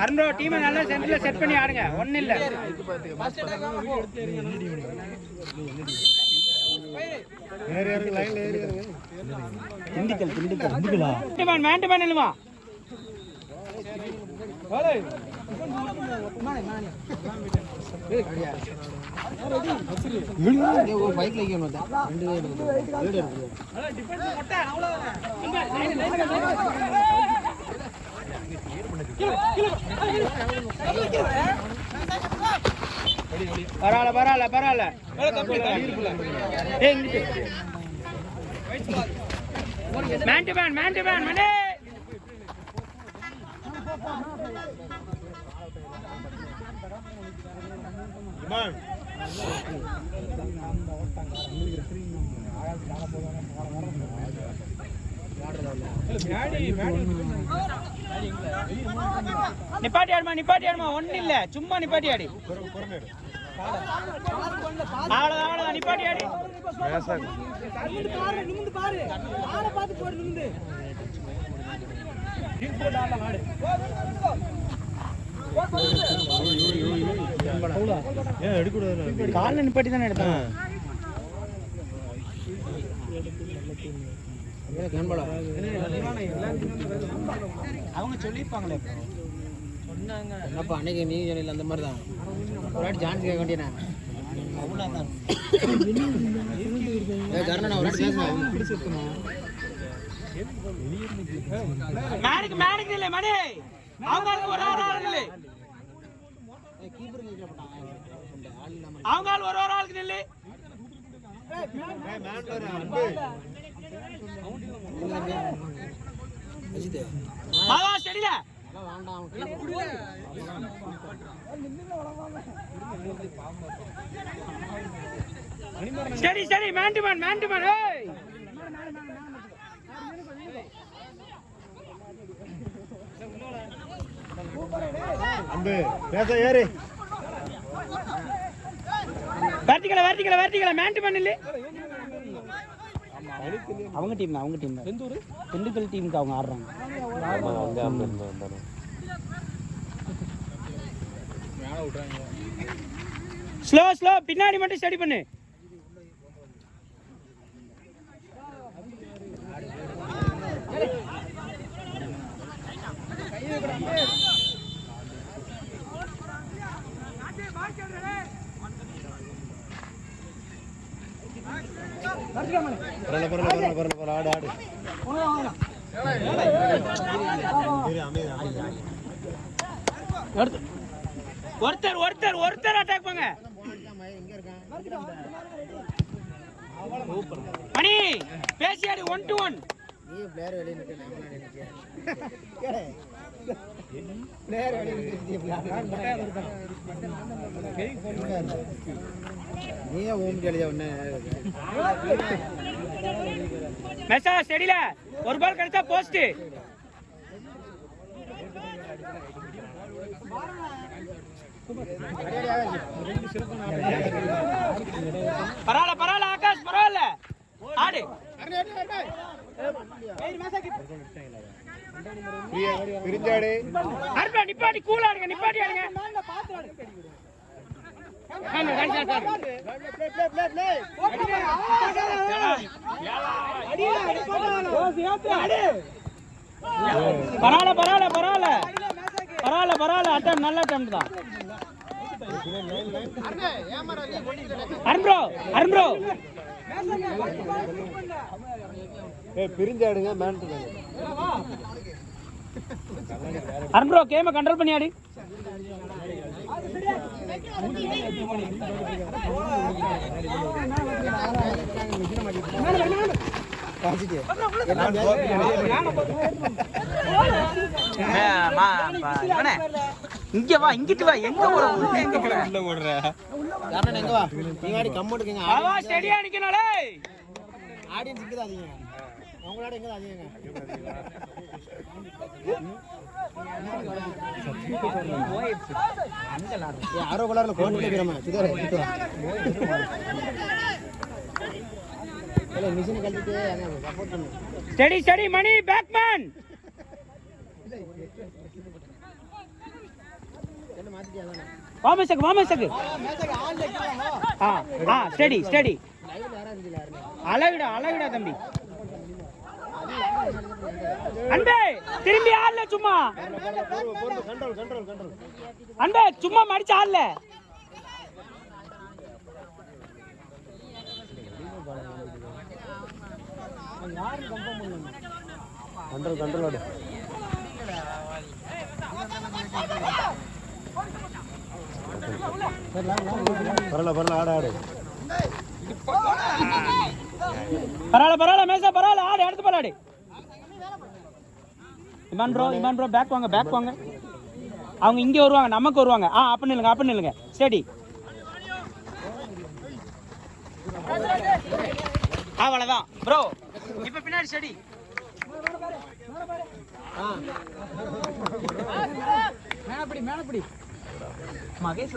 Arun bro டீமை நல்லா சென்டர்ல செட் பண்ணி ஆடுங்க. ஒன்றும் இல்லை. மேண்டுமான் இல்லைமா பரவாயில்ல மேண்டுமேன் மணி நிப்பாட்டி ஆடுமா ஒன்னும் இல்ல சும்மா நிப்பாட்டி ஆடி அவ்வளவுதான் நிப்பாட்டி ஆடி கால நிப்பாட்டி தானே எடுத்தாங்க. அவங்க சொல்லிருப்பாங்களே சொன்னாங்க. என்னப்பா அன்னைக்கு நீங்க சொன்னீங்க அந்த மாதிரி தான் ஒரு வாட்டி சான்ஸ் கேட்க வேண்டிய அவ்வளோதான். மேனுக்கு இல்லை மணி அவங்க ஒரு ஆளுக்கு அவங்க ஒரு ஆளுக்கு இல்லை. சரி மேண்டுமான் ஏறு வர்த்திக்கல மேண்டுமான் இல்லை. அவங்க டீம் திண்டுக்கல் டீமுக்கு அவங்க ஆடுறாங்க. ஸ்லோ பின்னாடி மட்டும் ஸ்டடி பண்ணு. ஆடு ஒருத்தர் அட்டாக் பண்ணங்க. மணி பேசியாடி 1-1. நீ பிளேயர் வெளிய நிக்க பிளேயர் வெளிய நீயே ஓம் ஜலியா ஒண்ணே மெசேஜ் ஸ்டடில ஒரு பால் கிடைச்சா போஸ்ட். பரவாயில்ல ஆகாஷ் பரவாயில்ல ஆடு. நிப்பாட்டி கூல் ஆடுங்க நிப்பாட்டி ஆடுங்க. பரவாயில்ல அட்டம் நல்ல அட்டம் தான். அருண் ப்ரோ பிரிஞ்சாடுங்க. அருண் ப்ரோ கேம கண்ட்ரோல் பண்ணி ஆடு. இங்க வா இங்கிட்டு வா எங்க போற உள்ள ஓடுற யாரன எங்க வா நீ வாடி கம்மட்டுங்க வா ஸ்டேடியா நிக்கனாலே ஆடியன்ஸ் இங்க தான் நீங்க அவங்களோட எங்க தான் நீங்க யாரோ கலர்ல கோட்ல வீரமா சிதற चलो मिशन கழிச்சிட்டு சப்போர்ட் பண்ணு. ஸ்டடி மணி பேக்மேன் வாமேசக்கு ஸ்டடி அழகுடா தம்பி. அன்பே திரும்பி ஆடல, சும்மா அன்பே சும்மா மடிச்சு ஆடல. பரவாயில்ல மேசா பரவாயில்ல, ஆடு அடுத்து பரவாயில்ல. இமான் ப்ரோ பேக் வாங்க. அவங்க இங்க வருவாங்க, நமக்கு வருவாங்க. அப்ப நில்லுங்க ஸ்டடி. அவ்வளவுதான் ப்ரோ, இப்ப பின்னாடி ஸ்டடி. மேலப்படி மகேஷ்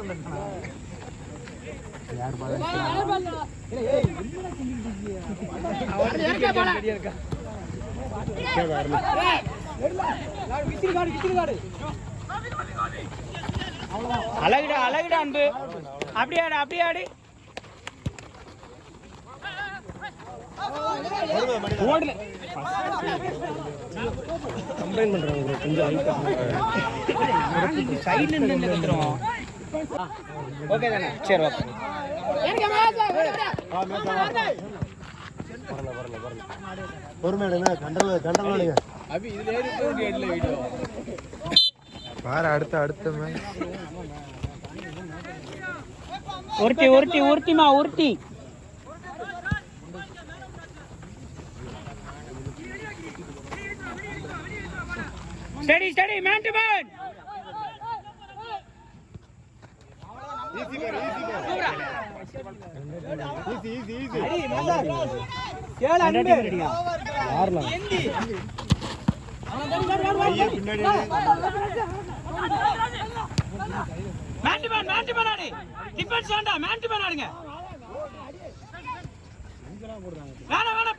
அழகுடா அன்பு. அப்படியே ஆடு. சைடுல நின்று கத்துறோம். ஓகே தானே? சரி ஓகே. உருட்டி ஸ்டடி மேன் டு மேன்.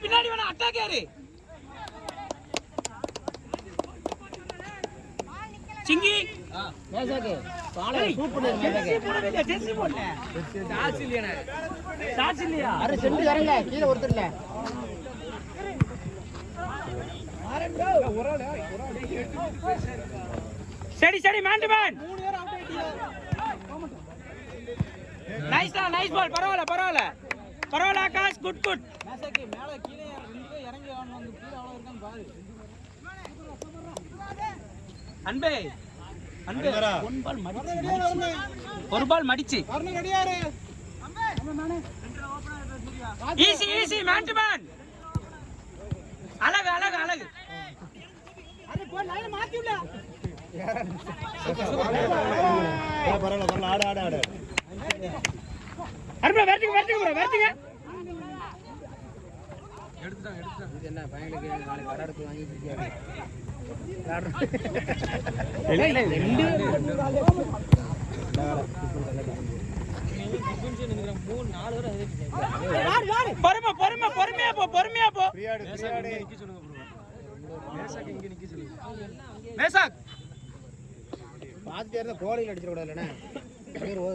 பின்னாடி வேணா அட்டாக் யாரு? சிங்கி கீழே ஒருத்தர் சரி man to man. Nice ball. பரவாயில்ல ஆகாஷ், குட். அன்பே ஒரு பால் மடிச்சு. Easy man to man. அழகு. பொறுமையா போ.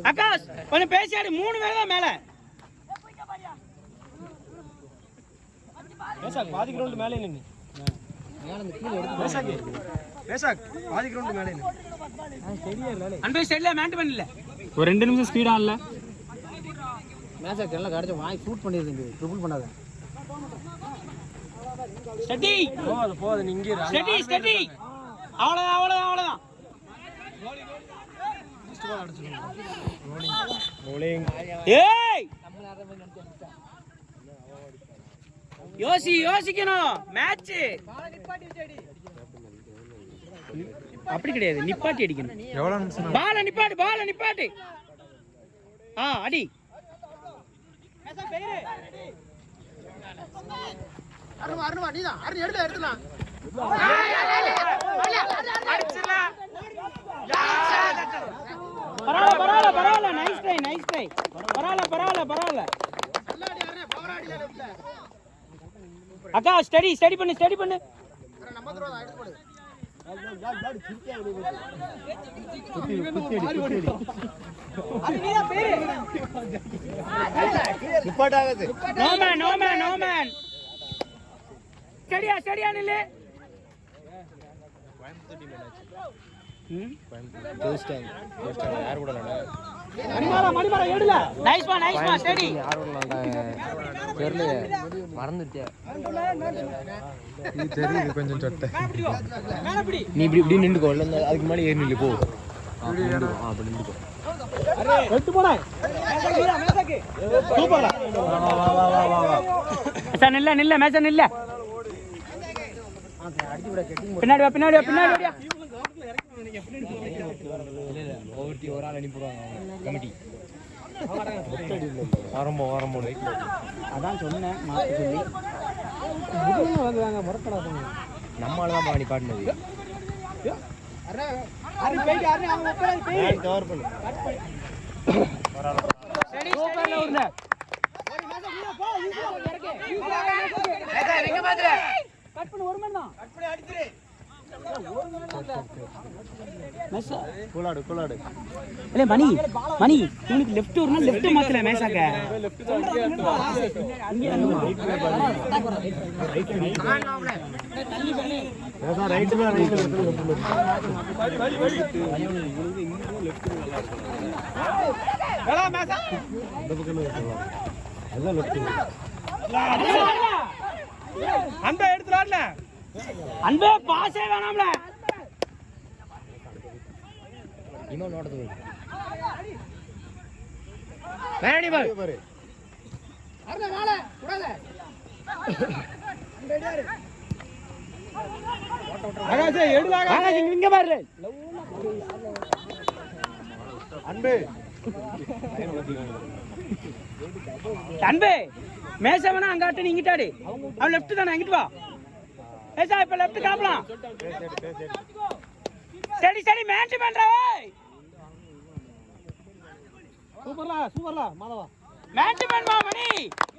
ஆகாஷ் கொஞ்சம் பேசியாடு. 3 பேர் தான் மேல. பாதி கிரவுண்ட் மேலே நின்னு அன்பே ஸ்டெடில மேன் பண்ணல. ஒரு 2 நிமிஷம் ஸ்பீடா இல்ல மேட்ச் எல்லாம் கடிச்சு வாய் ஷூட் பண்ணிருந்தீங்க. ட்ரிபிள் பண்ணாத. ஸ்டெடி போது நீ இங்க ஸ்டெடி. அவ்வளவுதான். ரோலிங். ஏய் யோசிக்கணும். மேட்ச் அப்படி கிடையாது, நிப்பாட்டி அடிக்கணும். எவ்வளவு நிமிஷம்? பால நிப்பாட்டு. அடி. பரவாயில்ல. Nice try. பரவாயில்ல. அக்கா ஸ்டடி பண்ணு. நோ மேன் ஸ்டடியா நில்லு. மணிமாரா எடுல. நைஸ்மா ஸ்டடி. தெரியல மறந்துட்டேன். தெரியுது கொஞ்சம் சொட்டை. நீ இப்படி நின்றுக்கோ. இல்லை அதுக்கு முன்னாடி ஏறி நில்லு போ. அப்படி நின்றுக்கோ. வெட்டு போடா. சூப்பர்டா. மேசா நில்ல மேசா நில்ல. பின்னாடி வா. ஓவர்டி ஒரு ஆள் அனுப்பிடுவாங்க கமிட்டி. ஆரம்பம் அதான் சொன்னேன் மாற்றி சொல்லி வந்துவாங்க முறக்கடா சொன்னேன். நம்மளால தான் பாடி காட்டினது. மணி இவனுக்கு லெஃப்ட் வரணும். லெஃப்ட் மாத்தல மேசாக்க. அந்த எடுத்துறான்ல அன்பே பாஸே வேணாம்ல. இன்னும் நோட்டது வேணி பாரு. இங்க பாரு. அன்பே மேசவனா அங்காட்டு நீ இங்கிட்டாடி. அவன் லெஃப்ட் தானே அங்கிட்டு வா. ஏசா இப்ப லெஃப்ட் காப்பலாம். சரி மேட்ச் பண்றவே. சூப்பர்லா மாதவா. மேட்ச் பண்ணுவா மணி.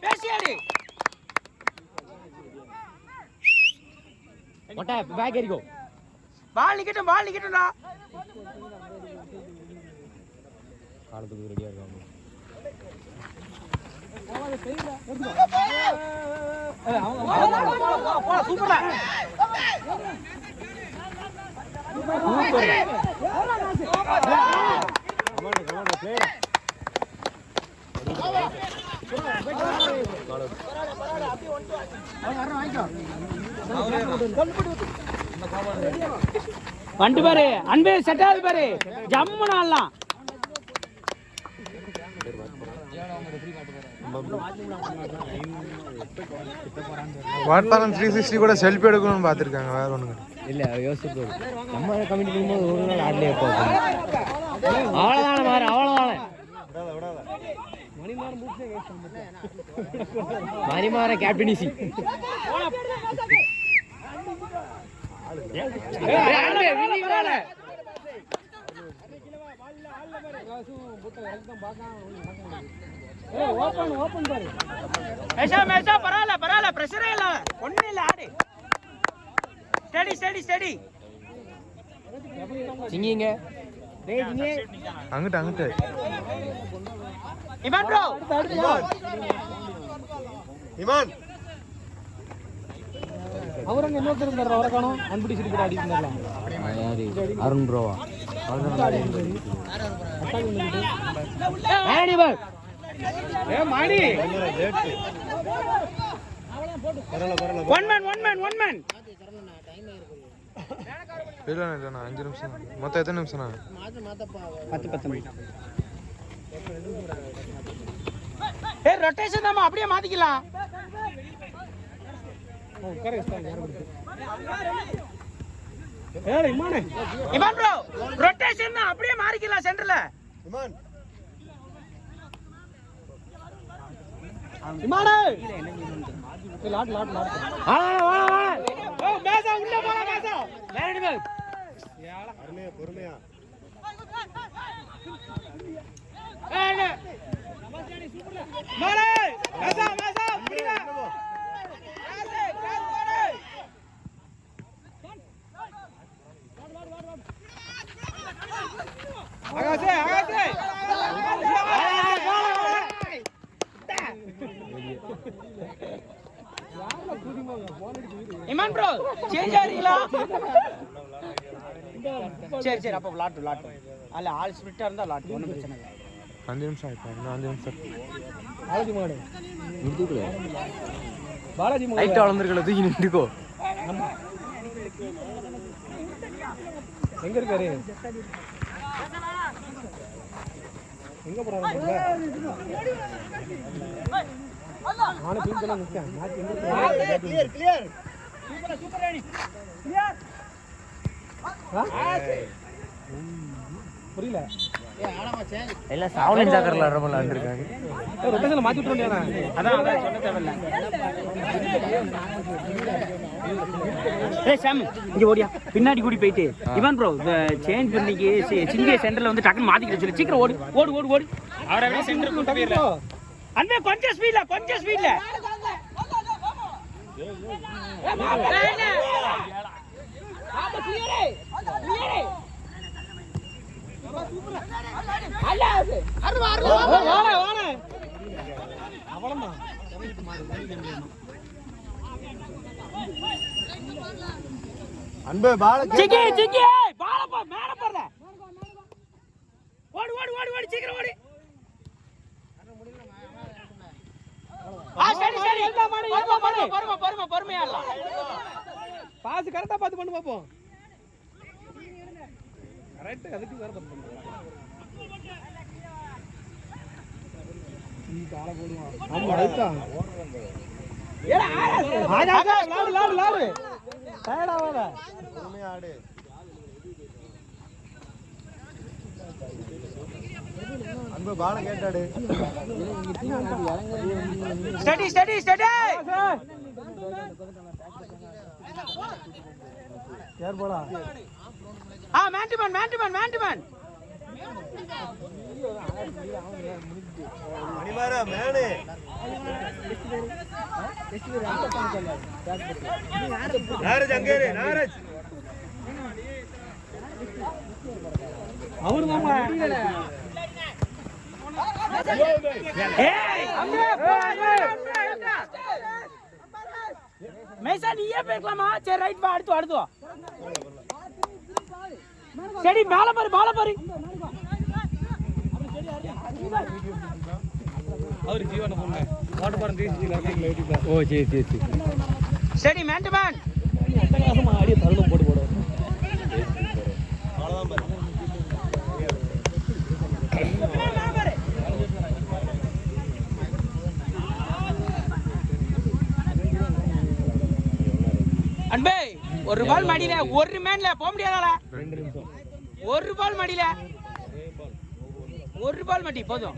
பேசியாடி. மொட்டை பேக் ஏறிக்கோ. பால் நிக்கட்டும்டா. காலத்துக்கு ரெடியா இருக்காங்க. சூப்பர்டா. வண்டி பாரு அன்பே செட் ஆகுது பாரு. ஜம்முன்னு ஆடலாம். வாட்பாரம் 360 கூட செல்ஃபி எடுக்கணும்னு பார்த்துருக்காங்க. வேற ஒன்றுங்க இல்லை யோசிச்சு நம்ம கமிட்டி பண்ணும்போது ஒரு நாள் ஆடலே இருப்போம். அவ்வளோதான மாறு அவ்வளோதான மணிமாற கேப்டனிசி. பரவாயில்ல பிரஷரே இல்ல. ஒண்ணு இல்ல ஆடு. ஸ்டடி சிங்கிங்க அங்கிட்டு இமான் ப்ரோ. இமான் அவரங்க இன்னொருத்தர் இருந்தாரு. அவரை காணோம். அன்புடி சிரிப்பு ஆடிட்டு இருந்தாங்க. யாரு? அருண் ப்ரோவா? மாடி. One man. இல்லைண்ணா 5 நிமிஷம். மொத்தம் எத்தனை நிமிஷம்ண்ணா? 10 ரொட்டேஷன் தான். அப்படியே மாத்திக்கலாம். இமான் ப்ரோ ரொட்டேஷன் தான். அப்படியே மாறிக்கலாம் சென்டர்ல. இமானே லாட் ஓ மேசா உள்ள போடா. மேசா வேறடி மேல் பொறுமையா ஏனே மாரே. மேசா புடிடா. மேசா கிராஸ் போடு. இமான் ப்ரோ சேஞ்ச் ஆறீங்களா? சரி சரி, அப்போ லாட்டு அல்ல ஆள் ஸ்பிரிட்டா இருந்தா லாட்டு, ஒன்றும் பிரச்சனை இல்லை. 5 நிமிஷம் ஆயிட்டா, இன்னும் 5 நிமிஷம். பாலாஜி மாடு பாலாஜி மாடு லைட் வளர்ந்துருக்கல, தூக்கி நின்றுக்கோ. எங்க இருக்காரு? எங்க போறாரு? நானே ஃபீல் பண்ண நிக்கேன். மேட்ச் எங்க இருக்கு? கிளியர் சூப்பர் ராணி கிளியர். புரியல. எல்லாம் சாவலின் ஜாக்கர்ல ரமல வந்திருக்காங்க. ரொட்டேஷன்ல மாத்தி விட்டுறோம். அதான் சொல்ல தேவையில்ல. ஏய் சாம் இங்க ஓடியா, பின்னாடி கூடி போயிட்டு இவன் ப்ரோ சேஞ்ச் பண்ணிக்கு சிங்க சென்டர்ல வந்து டக்குன்னு மாத்திக்கிற சொல்லு. சீக்கிரம் ஓடு ஓடு ஓடு ஓடு. அவரை அப்படியே சென்டர் கூட்டி போயிரல. அன்பே கொஞ்சம் ஸ்பீட்ல அன்பே பால சிக்கி பால போ மேல போறல. ஓடு சீக்கிரம் ஓடு. சரி எல்லா மாடு பொறுமையா இல்ல. பாஸ் கரெக்டா பாத்து பண்ணு பாப்போம். கரெக்ட், அதுக்கு வேற தப்பு பண்ணு. நீ கால போடுவா. ஆமா ரைட்டா. ஏடா ஆடா லாடு டயர்ட் ஆவாத. பொறுமையா ஆடு. அன்பு பால கேட்டாடு. ஸ்டடி யார் போடா? மேன்டுமேன் மணிமாரா மேனே. நாரஜ் அங்கேரு நாரஜ். அவரு மாமா ஏய் மேசா நீயே பேக்கலாமா? சரி ரைட் வா, அடுத்து வா. சரி பால பாரு. அவரு ஜீவன பொண்ணு வாட்டர் பாரம் 360 ல ஏத்திட்டா. ஓ சரி சரி மேன்டுமேன் அட்டகாசமா ஆடிய தருணம் போடு அவ்வளவுதான் பாரு. அன்பே ஒரு பால் மடியில ஒரு மேன்ல போக முடியாதால. 2 நிமிஷம் ஒரு பால் மடியில ஒரு பால் மடி போதும்.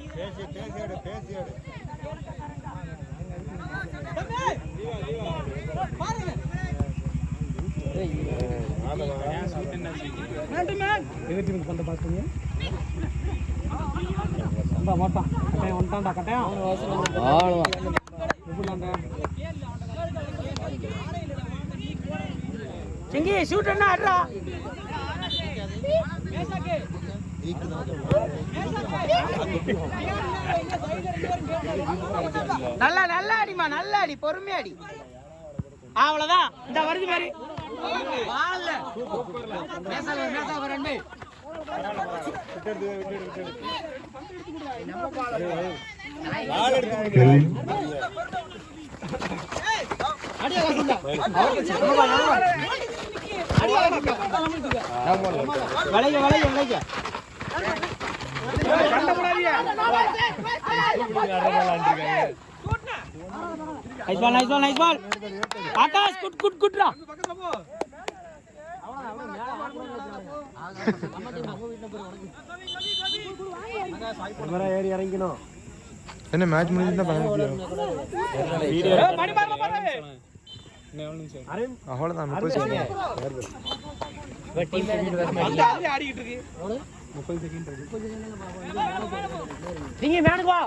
எதிர்த்து பண்ற பாத்தீங்க. அந்த மாட்டான் கட்டாயம் வந்துட்டான்டா கட்டாயம். அவ்வளவுதான். எப்படிலாம்டா சிங்கி ஷூட் என்ன ஆடுறா? நல்லா அடிமா, நல்லா அடி, பொறுமையா அடி. அவ்வளவுதான். இந்த வருது பாரு. வளைக்க நைஸ் பால் ஆகாஷ். குட்ரா. ஏறி இறங்கணும். என்ன மேட்ச் முடிஞ்சுதான் அவ்வளவுதான். 30 செகண்ட். 30 செகண்ட் நீங்க மேனுக்கு வா.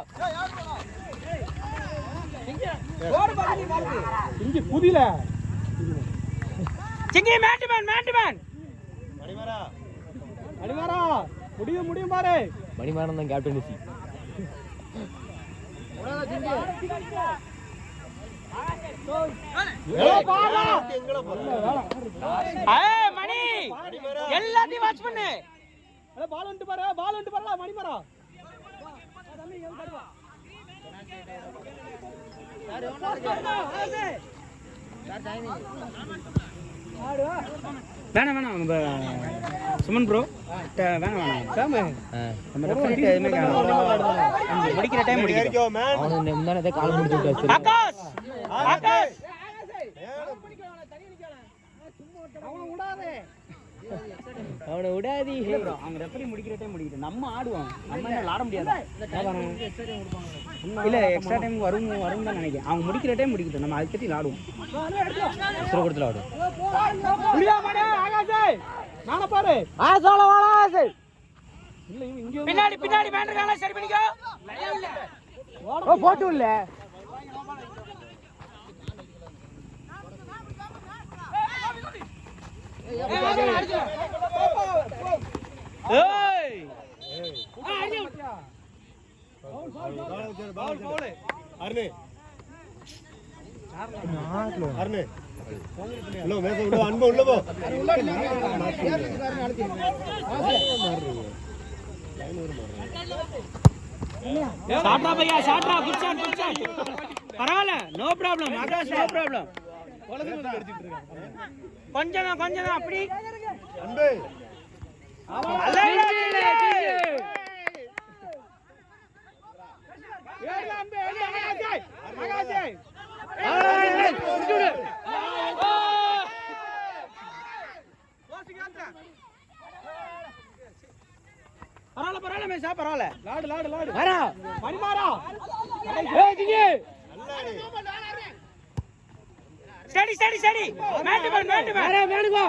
இங்க புதில சிங்கி மேன்டுமேன் மணிமாரா அடிவாரா முடியும் பாரு. மணிமாறன் தான் கேப்டன்சி. மணி எல்லாத்தையும் வாட்ச் பண்ணு. பால் வந்து பாரு மணிமாறா. வேணாம் சுமன் ப்ரோ வேணாம் முடிக்கிற டைம் முடிக்கிறோம். ஆகாஷ் அவனை விடாதி. அவங்க ரெஃபரி முடிக்கிற டைம் முடிக்கிட்டு நம்ம ஆடுவோம். நம்ம என்ன விளாட முடியாது. இல்ல எக்ஸ்ட்ரா டைம் வரும் தான் நினைக்கிறேன். அவங்க முடிக்கிற டைம் முடிக்கிட்டோம். நம்ம அதை பற்றி விளாடுவோம். கொடுத்துல ஆடும். பின்னாடி வேண்டாம் சரி பண்ணிக்கோ. போட்டு இல்ல பரவாயில்ல, no problem. Akash no problem. கொஞ்சம் அப்படி பரவாயில்ல மேசா பரவாயில்ல. லாடு மணிமாறா. சரி மேட்டுகோ.